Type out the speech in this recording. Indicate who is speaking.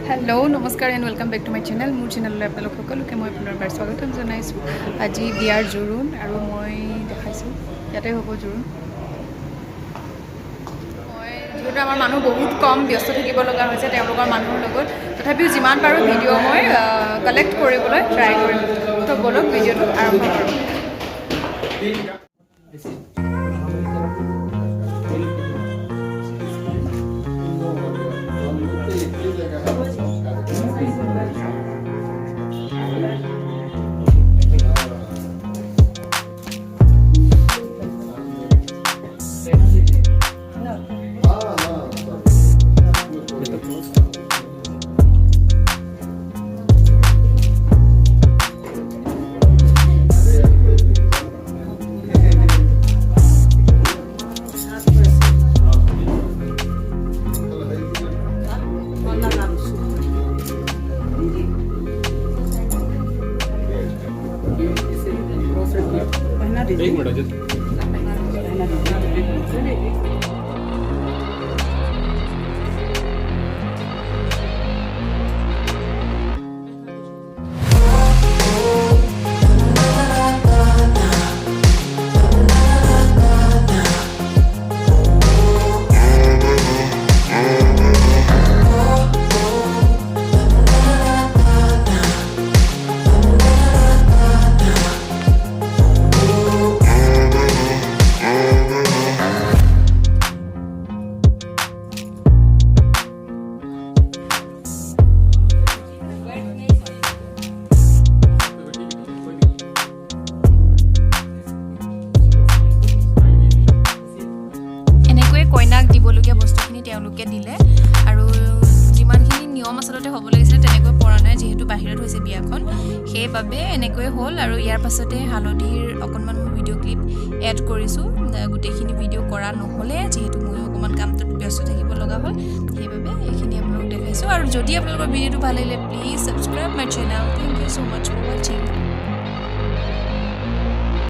Speaker 1: hello नमस्कार and welcome back to my channel मोर channel आपलोक सकलोके मैं पुनर्बार स्वागतम जानाइছোঁ आज बियार जोरोन और मैं देखाइছোঁ इते हम जोरोन मैं आमार मानुह बहुत कम व्यस्त থাকিব লগা হৈছে তেওঁলোকৰ মানুহৰ লগত তথাপিও যিমান পাৰো ভিডিও মই কালেক্ট কৰিবলৈ ট্ৰাই কৰিম তো বলক ভিডিওটো আৰম্ভ কৰোঁ
Speaker 2: एक मिनट
Speaker 1: কইনাক দিবলগীয়া বস্তুখিনি তেওঁলোকে দিলে আৰু যিমানখিনি নিয়ম আচলতে হ'ব লাগিছিল তেনেকৈ পৰা নাই যেহেতু বাহিৰত হৈছে বিয়াখন সেইবাবে এনেকৈ হ'ল আৰু ইয়াৰ পাছতে হালধিৰ অকণমান ভিডিঅ' ক্লিপ এড কৰিছোঁ গোটেইখিনি ভিডিঅ' কৰা নহ'লে যেহেতু মই অকণমান কামটোত ব্যস্ত থাকিব লগা হ'ল সেইবাবে এইখিনি আপোনালোকক দেখাইছোঁ আৰু যদি আপোনালোকৰ ভিডিঅ'টো ভাল লাগিলে please subscribe my channel thank you so' much for ৱাচিং